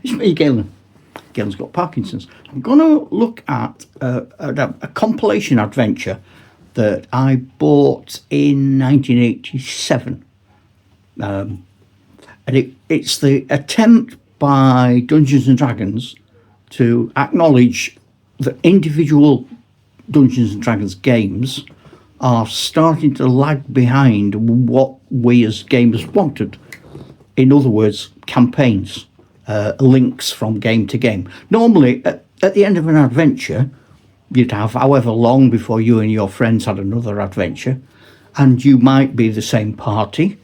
It's me, Galen. Galen's got Parkinson's. I'm going to look at a compilation adventure that I bought in 1987. And it's the attempt by Dungeons and Dragons to acknowledge that individual Dungeons and Dragons games are starting to lag behind what we as gamers wanted. In other words, campaigns, links from game to game. Normally, at the end of an adventure, you'd have however long before you and your friends had another adventure, and you might be the same party.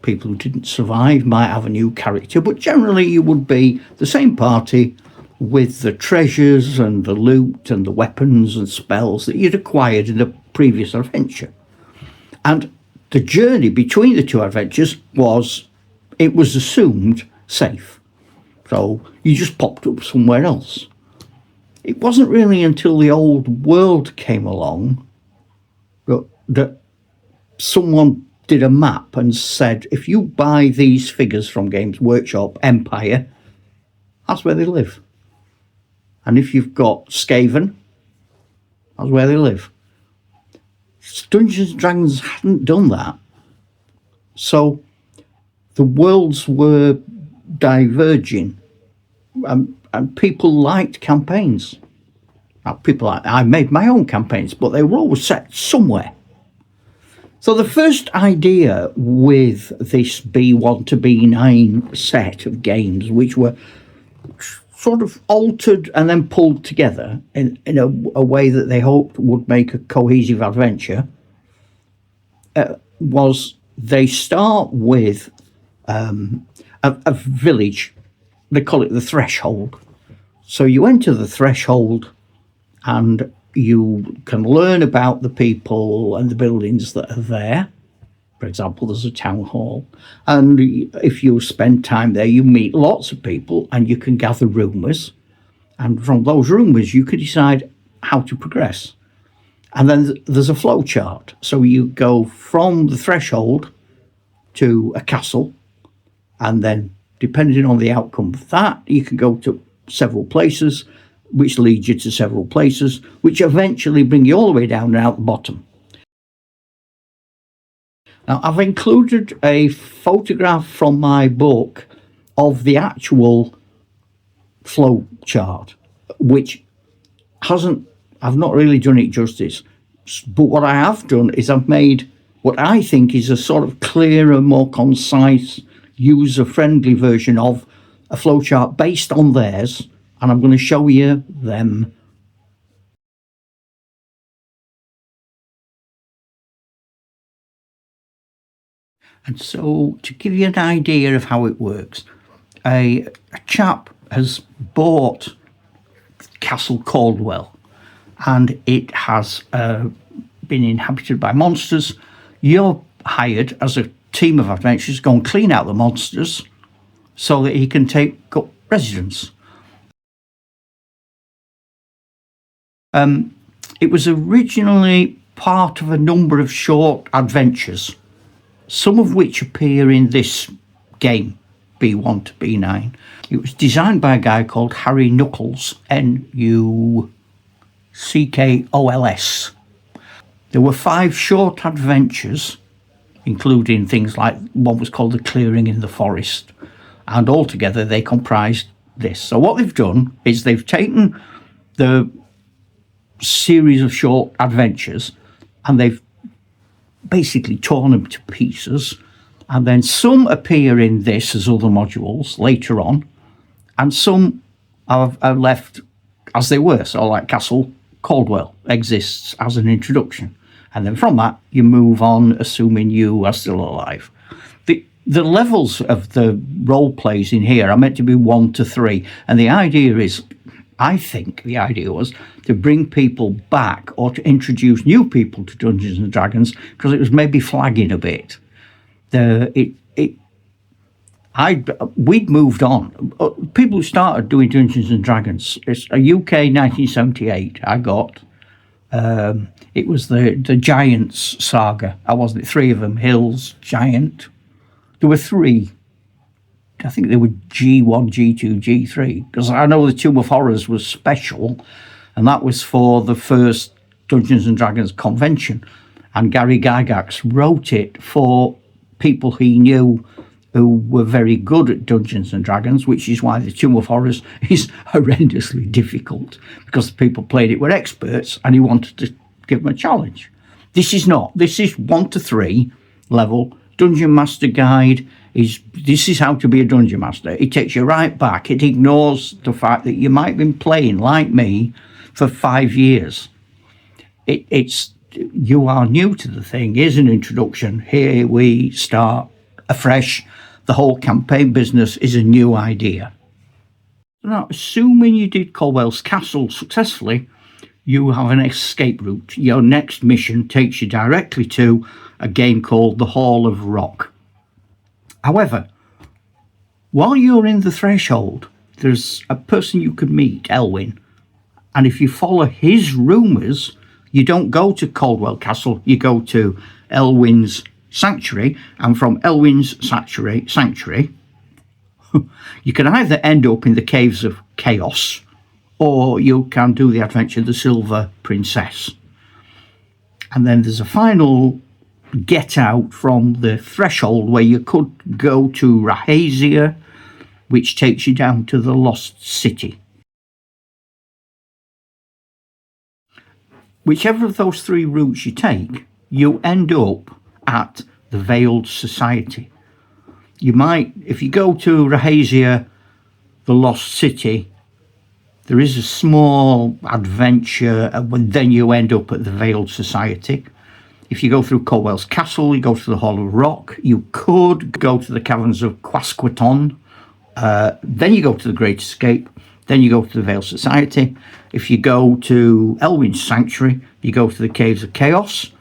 People who didn't survive might have a new character, but generally you would be the same party with the treasures and the loot and the weapons and spells that you'd acquired in the previous adventure. And the journey between the two adventures was assumed safe. So you just popped up somewhere else. It wasn't really until the old world came along that someone did a map and said, if you buy these figures from Games Workshop Empire, that's where they live. And if you've got Skaven, that's where they live. Dungeons and Dragons hadn't done that. So the worlds were diverging, and people liked campaigns. Now, I made my own campaigns, but they were always set somewhere. So the first idea with this B1 to B9 set of games, which were sort of altered and then pulled together in a way that they hoped would make a cohesive adventure, was they start with a village. They call it the Threshold. So you enter the Threshold and you can learn about the people and the buildings that are there. For example, there's a town hall. And if you spend time there, you meet lots of people and you can gather rumours. And from those rumours, you can decide how to progress. And then there's a flow chart. So you go from the Threshold to a castle. And then, depending on the outcome of that, you can go to several places, which leads you to several places, which eventually bring you all the way down and out the bottom. Now, I've included a photograph from my book of the actual flow chart, which I've not really done it justice. But what I have done is I've made what I think is a sort of clearer, more concise, user-friendly version of a flowchart based on theirs, and I'm going to show you them. And so, to give you an idea of how it works, a chap has bought Castle Caldwell, and it has been inhabited by monsters. You're hired as a team of adventurers to go and clean out the monsters so that he can take up residence. It was originally part of a number of short adventures, some of which appear in this game, B1 to B9. It was designed by a guy called Harry Nuckols, Nuckols. There were 5 short adventures, including things like one was called The Clearing in the Forest, and altogether they comprised this. So what they've done is they've taken the series of short adventures and they've basically torn them to pieces, and then some appear in this as other modules later on, and some are left as they were. So like Castle Caldwell exists as an introduction, and then from that you move on, assuming you are still alive. The levels of the role plays in here are meant to be 1 to 3, and the idea is, I think the idea was to bring people back or to introduce new people to Dungeons and Dragons, because it was maybe flagging a bit. We'd moved on. People who started doing Dungeons and Dragons, it's a UK 1978 I got. It was the Giants saga. I wasn't it? 3 of them, Hills, Giant. There were 3 I think they were G1, G2, G3, because I know the Tomb of Horrors was special, and that was for the first Dungeons and Dragons convention. And Gary Gygax wrote it for people he knew who were very good at Dungeons and Dragons, which is why the Tomb of Horrors is horrendously difficult, because the people played it were experts and he wanted to give them a challenge. This is not. This is 1 to 3 level. Dungeon Master Guide this is how to be a Dungeon Master. It takes you right back. It ignores the fact that you might have been playing, like me, for 5 years. You are new to the thing. Here's an introduction. Here we start afresh. The whole campaign business is a new idea. Now, assuming you did Caldwell's Castle successfully, you have an escape route. Your next mission takes you directly to a game called the Hall of Rock. However, while you're in the threshold, there's a person you could meet, Elwyn, and if you follow his rumours, you don't go to Caldwell Castle, you go to Elwyn's Sanctuary, and from Elwyn's Sanctuary, you can either end up in the Caves of Chaos, or you can do the adventure of the Silver Princess. And then there's a final get out from the threshold where you could go to Rahasia, which takes you down to the Lost City. Whichever of those 3 routes you take, you end up at the Veiled Society. You might, if you go to Rahasia, the Lost City, there is a small adventure, and then you end up at the Veiled Society. If you go through Caldwell's Castle, you go to the Hall of Rock. You could go to the Caverns of Quasqueton. Then you go to the Great Escape. Then you go to the Veiled Society. If you go to Elwyn's Sanctuary, you go to the Caves of Chaos.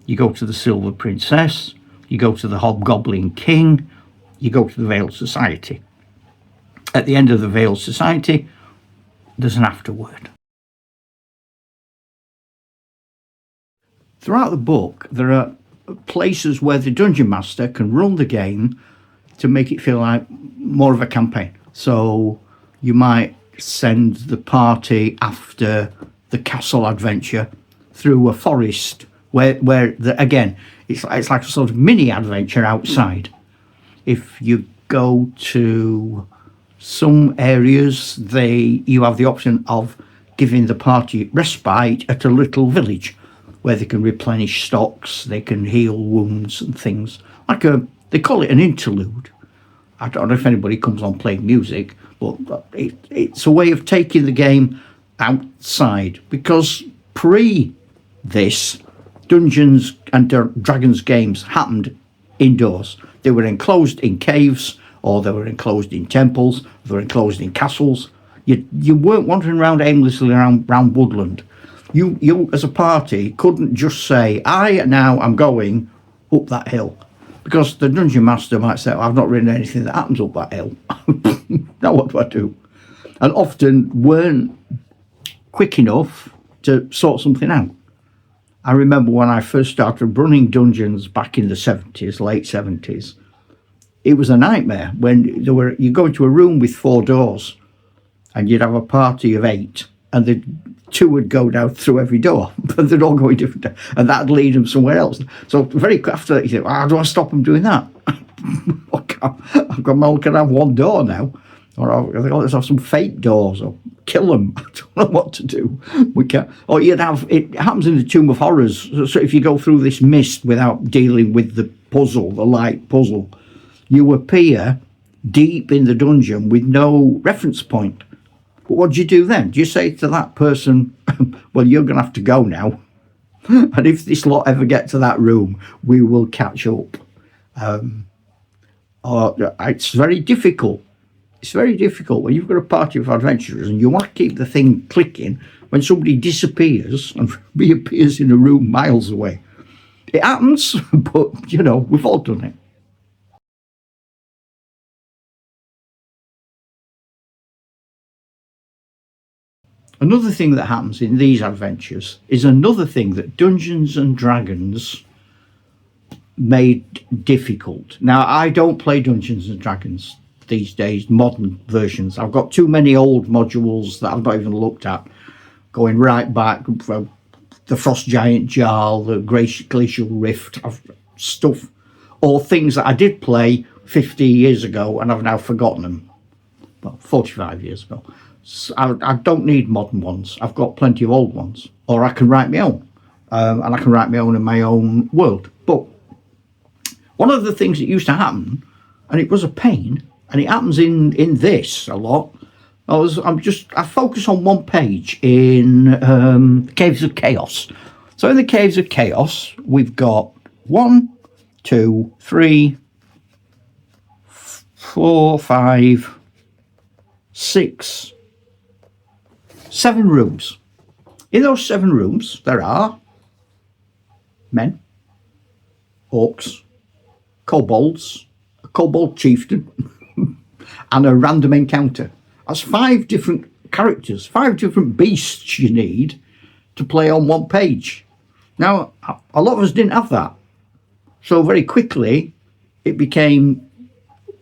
You go to the Silver Princess. You go to the Hobgoblin King. You go to the Veiled Society. At the end of the Veiled Society, there's an afterword. Throughout the book, there are places where the Dungeon Master can run the game to make it feel like more of a campaign. So you might send the party after the castle adventure through a forest where again, it's like a sort of mini adventure outside. If you go to some areas, you have the option of giving the party respite at a little village where they can replenish stocks, they can heal wounds and things. They call it an interlude. I don't know if anybody comes on playing music, but it's a way of taking the game outside, because pre this, Dungeons and Dragons games happened indoors. They were enclosed in caves, or they were enclosed in temples, they were enclosed in castles. You weren't wandering around aimlessly around woodland. You as a party couldn't just say, I'm going up that hill, because the Dungeon Master might say, I've not written anything that happens up that hill. Now what do I do? And often weren't quick enough to sort something out. I remember when I first started running dungeons back in the 70s, late 70s, it was a nightmare when you go into a room with 4 doors and you'd have a party of 8, and the 2 would go down through every door, but they'd all go in different, and that'd lead them somewhere else. So very after that, you think, how do I stop them doing that? I've got my can I have 1 door now, or let's have some fake doors, or kill them. I don't know what to do. We can't. Or it happens in the Tomb of Horrors. So if you go through this mist without dealing with the light puzzle, you appear deep in the dungeon with no reference point. But what do you do then? Do you say to that person, well, you're going to have to go now, and if this lot ever get to that room, we will catch up? Or it's very difficult. It's very difficult when you've got a party of adventurers and you want to keep the thing clicking when somebody disappears and reappears in a room miles away. It happens, but, we've all done it. Another thing that happens in these adventures is another thing that Dungeons and Dragons made difficult. Now, I don't play Dungeons and Dragons. these days, modern versions. I've got too many old modules that I've not even looked at, going right back from the Frost Giant Jarl, the Glacial Rift, stuff, or things that I did play 50 years ago and I've now forgotten them. Well, 45 years ago. So I don't need modern ones. I've got plenty of old ones, or I can write my own, and I can write my own in my own world. But one of the things that used to happen, and it was a pain, and it happens in this a lot. I focus on one page in Caves of Chaos. So in the Caves of Chaos, we've got 1, 2, 3, 4, 5, 6, 7 rooms. In those 7 rooms, there are men, orcs, kobolds, a kobold chieftain, and a random encounter. That's 5 different characters, 5 different beasts you need to play on one page. Now, a lot of us didn't have that. So very quickly, it became,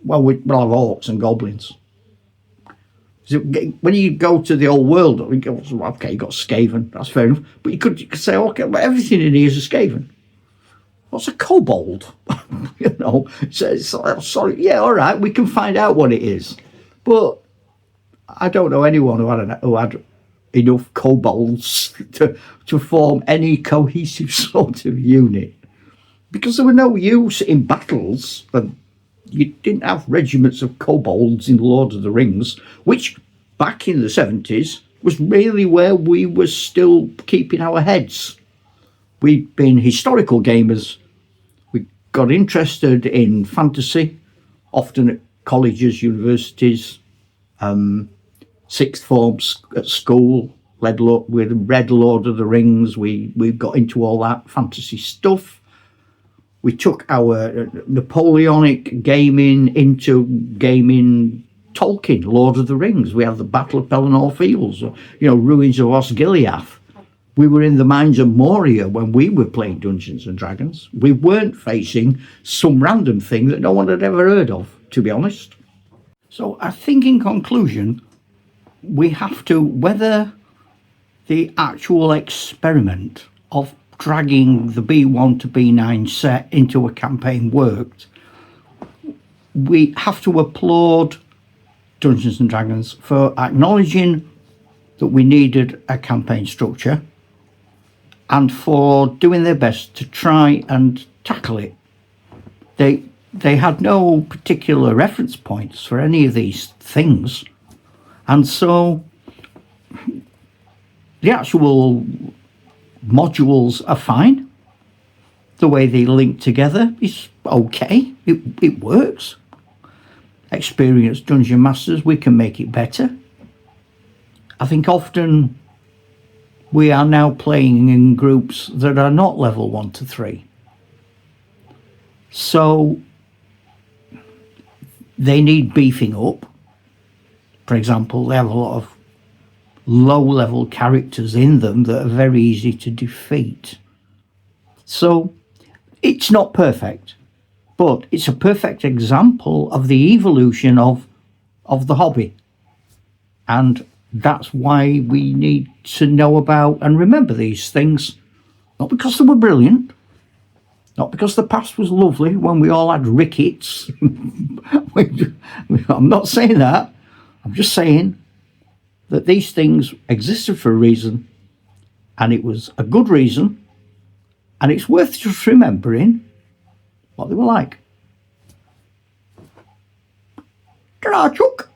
well, we'll have orcs and goblins. So when you go to the old world, okay, you got Skaven, that's fair enough. But you could say, okay, well, everything in here is a Skaven. What's a kobold? You know, sorry, yeah, all right, we can find out what it is. But I don't know anyone who had enough kobolds to form any cohesive sort of unit. Because there were no use in battles, and you didn't have regiments of kobolds in Lord of the Rings, which back in the 70s was really where we were still keeping our heads. We'd been historical gamers. We got interested in fantasy, often at colleges, universities, sixth forms at school. We'd read Lord of the Rings. We got into all that fantasy stuff. We took our Napoleonic gaming into gaming Tolkien, Lord of the Rings. We had the Battle of Pelennor Fields, Ruins of Osgiliath. We were in the mines of Moria when we were playing Dungeons and Dragons. We weren't facing some random thing that no one had ever heard of, to be honest. So I think in conclusion, we have to, whether the actual experiment of dragging the B1 to B9 set into a campaign worked, we have to applaud Dungeons and Dragons for acknowledging that we needed a campaign structure and for doing their best to try and tackle it. They had no particular reference points for any of these things, and so the actual modules are fine. The way they link together is okay. It works. Experienced dungeon masters, we can make it better. I think often we are now playing in groups that are not level 1 to 3. So they need beefing up. For example, they have a lot of low-level characters in them that are very easy to defeat. So it's not perfect, but it's a perfect example of the evolution of the hobby. And that's why we need to know about and remember these things, not because they were brilliant, not because the past was lovely when we all had rickets. I'm not saying that. I'm just saying that these things existed for a reason, and it was a good reason, and it's worth just remembering what they were like. Ta-ra, Chuck!